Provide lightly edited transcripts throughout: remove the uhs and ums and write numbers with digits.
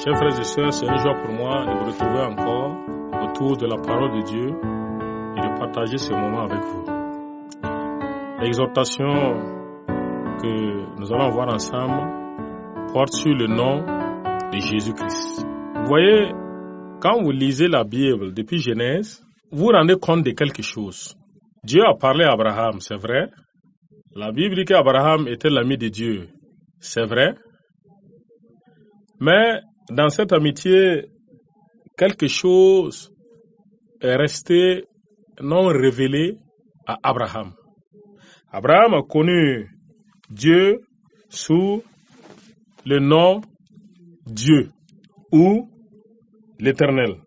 Chers frères et sœurs, c'est une joie pour moi de vous retrouver encore autour de la parole de Dieu et de partager ce moment avec vous. L'exhortation que nous allons voir ensemble porte sur le nom de Jésus-Christ. Vous voyez, quand vous lisez la Bible depuis Genèse, vous vous rendez compte de quelque chose. Dieu a parlé à Abraham, c'est vrai. La Bible dit qu'Abraham était l'ami de Dieu, c'est vrai. Mais dans cette amitié, quelque chose est resté non révélé à Abraham. Abraham a connu Dieu sous le nom Dieu ou l'Éternel.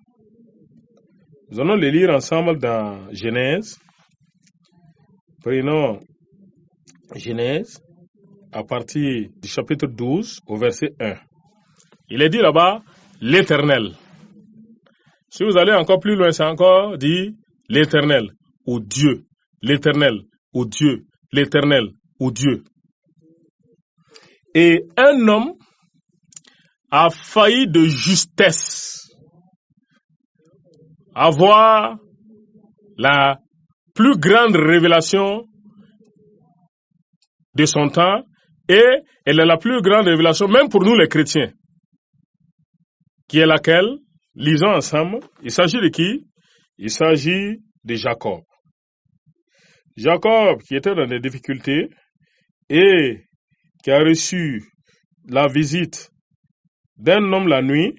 Nous allons le lire ensemble dans Genèse. Prenons Genèse à partir du chapitre 12 au verset 1. Il est dit là-bas, l'Éternel. Si vous allez encore plus loin, c'est encore dit l'Éternel ou Dieu, l'Éternel ou Dieu, l'Éternel ou Dieu. Et un homme a failli de justesse avoir la plus grande révélation de son temps et elle est la plus grande révélation même pour nous les chrétiens. Qui est laquelle? Lisons ensemble. Il s'agit de qui? Il s'agit de Jacob. Jacob qui était dans des difficultés et qui a reçu la visite d'un homme la nuit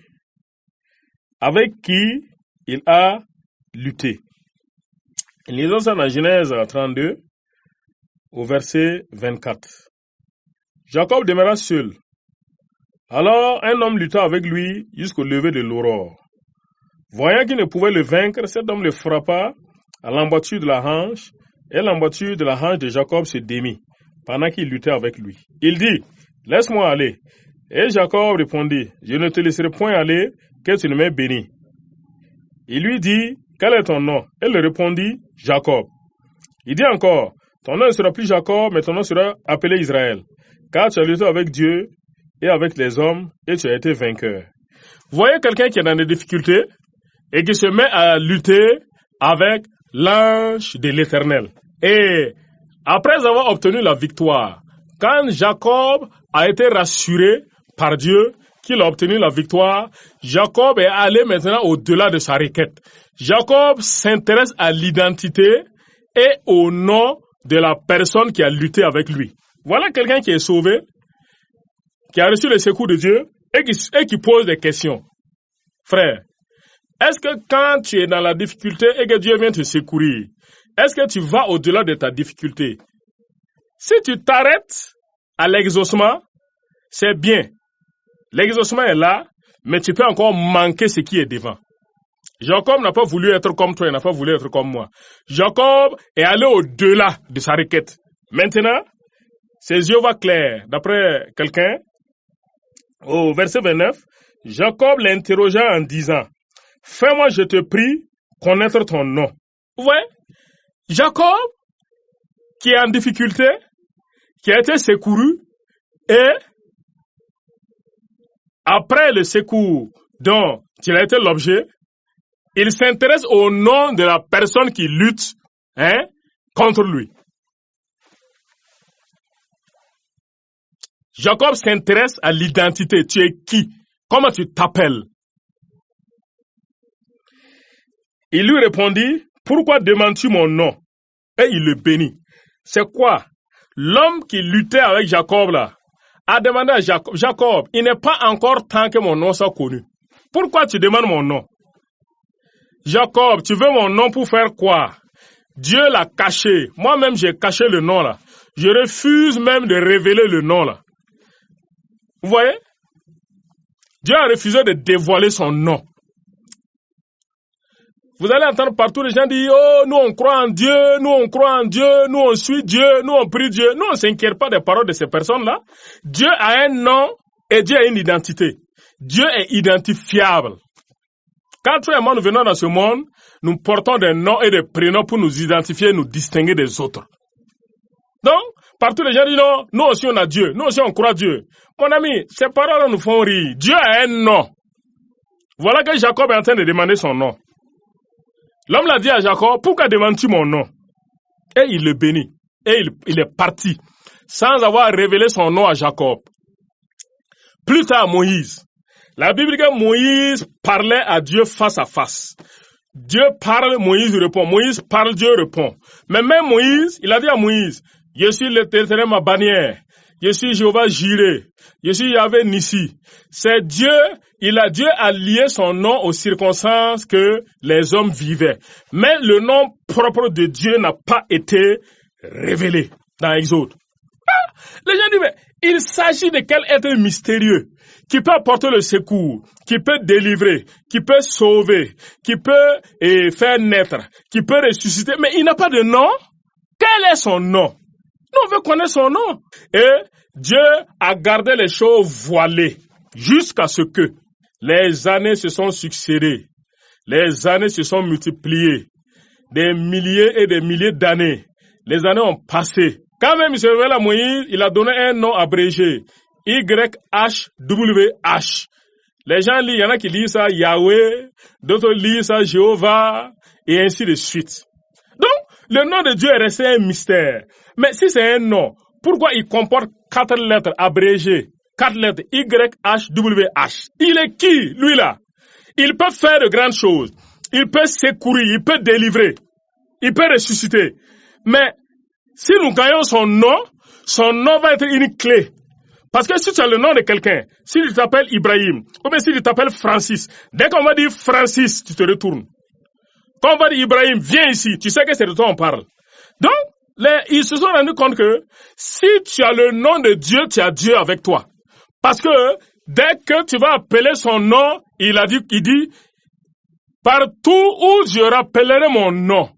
avec qui il a lutté. Lisons ça dans Genèse 32 au verset 24. Jacob demeura seul. Alors un homme lutta avec lui jusqu'au lever de l'aurore. Voyant qu'il ne pouvait le vaincre, cet homme le frappa à l'emboîture de la hanche, et l'emboîture de la hanche de Jacob se démit, pendant qu'il luttait avec lui. Il dit, « Laisse-moi aller. » Et Jacob répondit, « Je ne te laisserai point aller, que tu ne m'aies béni. » Il lui dit, « Quel est ton nom ?» Elle le répondit, « Jacob. » Il dit encore, « Ton nom ne sera plus Jacob, mais ton nom sera appelé Israël, car tu as lutté avec Dieu et avec les hommes, et tu as été vainqueur. » Vous voyez quelqu'un qui est dans des difficultés et qui se met à lutter avec l'ange de l'Éternel. Et après avoir obtenu la victoire, quand Jacob a été rassuré par Dieu qu'il a obtenu la victoire, Jacob est allé maintenant au-delà de sa requête. Jacob s'intéresse à l'identité et au nom de la personne qui a lutté avec lui. Voilà quelqu'un qui est sauvé, qui a reçu le secours de Dieu et qui pose des questions. Frère, est-ce que quand tu es dans la difficulté et que Dieu vient te secourir, est-ce que tu vas au-delà de ta difficulté? Si tu t'arrêtes à l'exaucement, c'est bien. L'exaucement est là, mais tu peux encore manquer ce qui est devant. Jacob n'a pas voulu être comme toi, il n'a pas voulu être comme moi. Jacob est allé au-delà de sa requête. Maintenant, ses yeux voient clair. D'après quelqu'un, au verset 29, Jacob l'interrogea en disant, « Fais-moi, je te prie, connaître ton nom. » Vous voyez, Jacob, qui est en difficulté, qui a été secouru, et après le secours dont il a été l'objet, il s'intéresse au nom de la personne qui lutte contre lui. Jacob s'intéresse à l'identité. Tu es qui? Comment tu t'appelles? Il lui répondit, « Pourquoi demandes-tu mon nom? » Et il le bénit. C'est quoi? L'homme qui luttait avec Jacob là a demandé à Jacob, « Jacob, il n'est pas encore temps que mon nom soit connu. Pourquoi tu demandes mon nom? » Jacob, tu veux mon nom pour faire quoi? Dieu l'a caché. Moi-même, j'ai caché le nom là. Je refuse même de révéler le nom là. Vous voyez? Dieu a refusé de dévoiler son nom. Vous allez entendre partout les gens dire, oh, nous on croit en Dieu, nous on croit en Dieu, nous on suit Dieu, nous on prie Dieu. Nous on ne s'inquiète pas des paroles de ces personnes-là. Dieu a un nom et Dieu a une identité. Dieu est identifiable. Quand toi et moi nous venons dans ce monde, nous portons des noms et des prénoms pour nous identifier, nous distinguer des autres. Donc, partout les gens disent non, nous aussi on a Dieu, nous aussi on croit Dieu. Mon ami, ces paroles nous font rire. Dieu a un nom Voilà que Jacob est en train de demander son nom. L'homme l'a dit à Jacob, pourquoi demandes-tu mon nom? Et il le bénit. Et il est parti, sans avoir révélé son nom à Jacob. Plus tard, Moïse. La Bible dit que Moïse parlait à Dieu face à face. Dieu parle, Moïse répond. Moïse parle, Dieu répond. Mais même Moïse, il a dit à Moïse, je suis l'Éternel ma bannière. Je suis Jéhovah Jireh. Je suis Yahvé Nissi. C'est Dieu, Dieu a lié son nom aux circonstances que les hommes vivaient. Mais le nom propre de Dieu n'a pas été révélé dans Exode. Les gens disent, mais il s'agit de quel être mystérieux qui peut apporter le secours, qui peut délivrer, qui peut sauver, qui peut faire naître, qui peut ressusciter, mais il n'a pas de nom. Quel est son nom? Nous, on veut connaître son nom. Et Dieu a gardé les choses voilées jusqu'à ce que les années se sont succédées, les années se sont multipliées, des milliers et des milliers d'années. Les années ont passé. Quand même il se révèle à Moïse, il a donné un nom abrégé, YHWH. Les gens lisent, il y en a qui lisent ça Yahweh, d'autres lisent ça Jéhovah, et ainsi de suite. Donc, le nom de Dieu est resté un mystère. Mais si c'est un nom, pourquoi il comporte 4 lettres abrégées, 4 lettres YHWH? Il est qui, lui là? Il peut faire de grandes choses. Il peut secourir, il peut délivrer, il peut ressusciter. Mais si nous gagnons son nom va être une clé. Parce que si tu as le nom de quelqu'un, s'il t'appelle Ibrahim, ou bien s'il t'appelle Francis, dès qu'on va dire Francis, tu te retournes. Quand on va dire Ibrahim, viens ici, tu sais que c'est de toi on parle. Donc, ils se sont rendus compte que si tu as le nom de Dieu, tu as Dieu avec toi. Parce que dès que tu vas appeler son nom, il dit, partout où je rappellerai mon nom.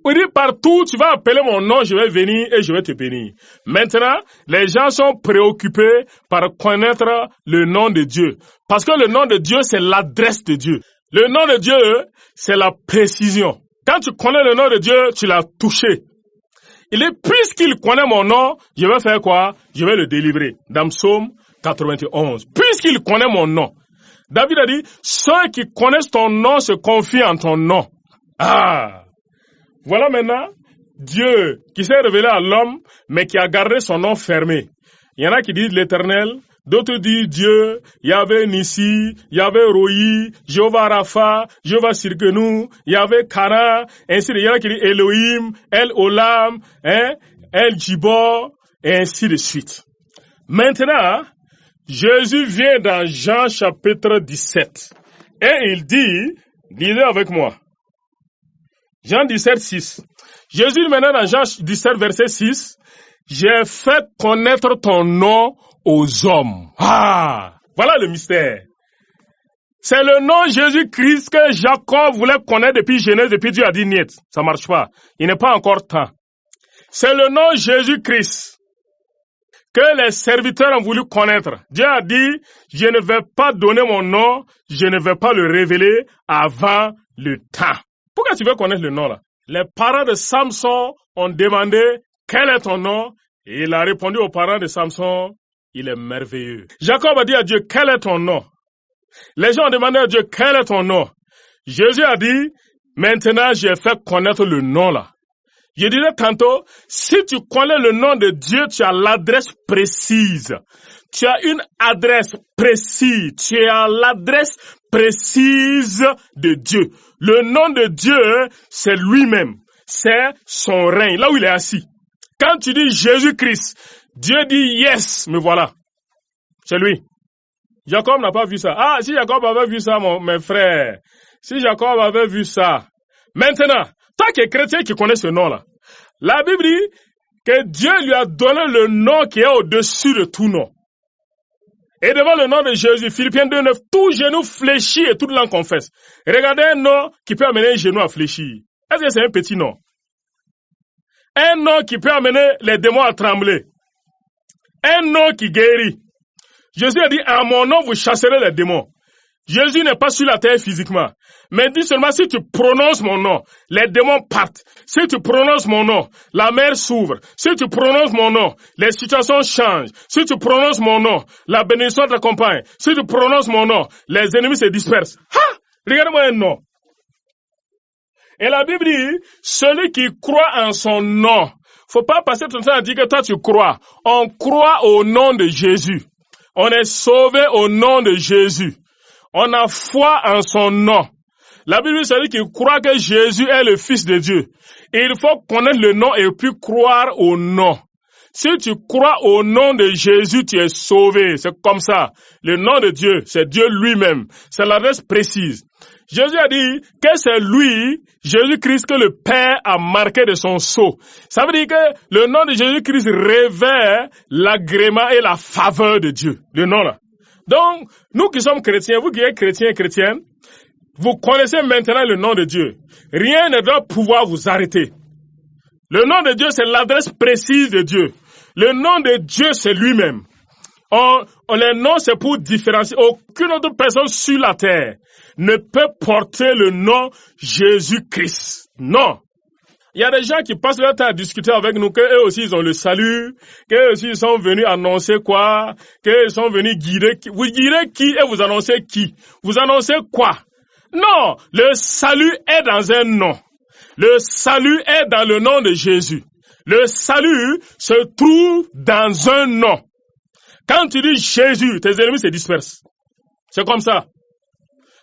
Il dit, partout tu vas appeler mon nom, je vais venir et je vais te bénir. Maintenant, les gens sont préoccupés par connaître le nom de Dieu. Parce que le nom de Dieu, c'est l'adresse de Dieu. Le nom de Dieu, c'est la précision. Quand tu connais le nom de Dieu, tu l'as touché. Il est, puisqu'il connaît mon nom, je vais faire quoi? Je vais le délivrer. Dans Psaume 91. Puisqu'il connaît mon nom. David a dit, ceux qui connaissent ton nom se confient en ton nom. Ah! Voilà maintenant Dieu qui s'est révélé à l'homme, mais qui a gardé son nom fermé. Il y en a qui disent l'Éternel, d'autres disent Dieu, Yahvé Nissi, Yahvé Rohi, Jéhovah Rapha, Jéhovah Sirkenou, Yahvé Kara, ainsi de suite. Il y en a qui disent Elohim, El Olam, El Jibor, et ainsi de suite. Maintenant, Jésus vient dans Jean chapitre 17, et il dit, lisez avec moi, Jean 17, 6. Jésus maintenant dans Jean 17, verset 6, j'ai fait connaître ton nom aux hommes. Ah, voilà le mystère. C'est le nom Jésus-Christ que Jacob voulait connaître depuis Genèse, depuis Dieu a dit niet. Ça marche pas. Il n'est pas encore temps. C'est le nom Jésus-Christ que les serviteurs ont voulu connaître. Dieu a dit, je ne vais pas donner mon nom, je ne vais pas le révéler avant le temps. Pourquoi tu veux connaître le nom là? Les parents de Samson ont demandé, quel est ton nom? Et il a répondu aux parents de Samson, il est merveilleux. Jacob a dit à Dieu, quel est ton nom? Les gens ont demandé à Dieu, quel est ton nom? Jésus a dit, maintenant j'ai fait connaître le nom là. Je disais tantôt, si tu connais le nom de Dieu, tu as l'adresse précise. Tu as une adresse précise. Tu as l'adresse précise de Dieu. Le nom de Dieu, c'est lui-même. C'est son règne, là où il est assis. Quand tu dis Jésus-Christ, Dieu dit yes, me voilà. C'est lui. Jacob n'a pas vu ça. Ah, si Jacob avait vu ça, mes frères. Si Jacob avait vu ça. Maintenant, toi qui es chrétien qui connais ce nom-là, la Bible dit que Dieu lui a donné le nom qui est au-dessus de tout nom. Et devant le nom de Jésus, Philippiens 2:9, tout genou fléchit et toute langue confesse. Regardez un nom qui peut amener un genou à fléchir. Est-ce que c'est un petit nom? Un nom qui peut amener les démons à trembler. Un nom qui guérit. Jésus a dit, en mon nom, vous chasserez les démons. Jésus n'est pas sur la terre physiquement. Mais dis seulement, si tu prononces mon nom, les démons partent. Si tu prononces mon nom, la mer s'ouvre. Si tu prononces mon nom, les situations changent. Si tu prononces mon nom, la bénédiction t'accompagne. Si tu prononces mon nom, les ennemis se dispersent. Ha! Regarde-moi un nom. Et la Bible dit, celui qui croit en son nom, faut pas passer ton temps à dire que toi tu crois. On croit au nom de Jésus. On est sauvé au nom de Jésus. On a foi en son nom. La Bible dit, celui qui croit que Jésus est le Fils de Dieu. Et il faut connaître le nom et puis croire au nom. Si tu crois au nom de Jésus, tu es sauvé. C'est comme ça. Le nom de Dieu, c'est Dieu lui-même. C'est l'adresse précise. Jésus a dit que c'est lui, Jésus-Christ, que le Père a marqué de son sceau. Ça veut dire que le nom de Jésus-Christ révèle l'agrément et la faveur de Dieu. Le nom là. Donc, nous qui sommes chrétiens, vous qui êtes chrétiens et chrétiennes, vous connaissez maintenant le nom de Dieu. Rien ne doit pouvoir vous arrêter. Le nom de Dieu, c'est l'adresse précise de Dieu. Le nom de Dieu, c'est lui-même. Les noms, c'est pour différencier. Aucune autre personne sur la terre ne peut porter le nom Jésus-Christ. Non. Il y a des gens qui passent leur temps à discuter avec nous, qu'eux aussi ils ont le salut, qu'eux aussi ils sont venus annoncer quoi, qu'eux ils sont venus guider qui. Vous guidez qui et vous annoncez qui? Vous annoncez quoi? Non, le salut est dans un nom. Le salut est dans le nom de Jésus. Le salut se trouve dans un nom. Quand tu dis Jésus, tes ennemis se dispersent. C'est comme ça.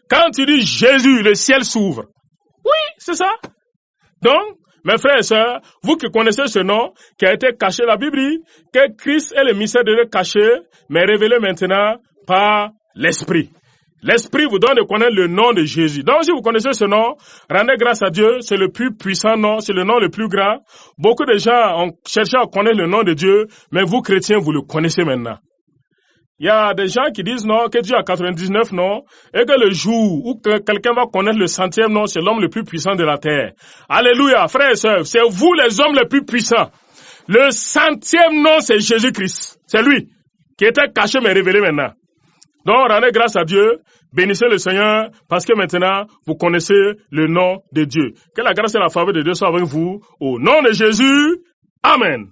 Quand tu dis Jésus, le ciel s'ouvre. Oui, c'est ça. Donc, mes frères et sœurs, vous qui connaissez ce nom, qui a été caché, la Bible dit que Christ est le mystère de Dieu caché, mais révélé maintenant par l'Esprit. L'Esprit vous donne de connaître le nom de Jésus. Donc, si vous connaissez ce nom, rendez grâce à Dieu, c'est le plus puissant nom, c'est le nom le plus grand. Beaucoup de gens ont cherché à connaître le nom de Dieu, mais vous, chrétiens, vous le connaissez maintenant. Il y a des gens qui disent non, que Dieu a 99 noms, et que le jour où quelqu'un va connaître le 100e nom, c'est l'homme le plus puissant de la terre. Alléluia, frères et sœurs, c'est vous les hommes les plus puissants. Le 100e nom, c'est Jésus-Christ. C'est lui, qui était caché mais révélé maintenant. Donc, rendez grâce à Dieu, bénissez le Seigneur, parce que maintenant, vous connaissez le nom de Dieu. Que la grâce et la faveur de Dieu soient avec vous, au nom de Jésus. Amen.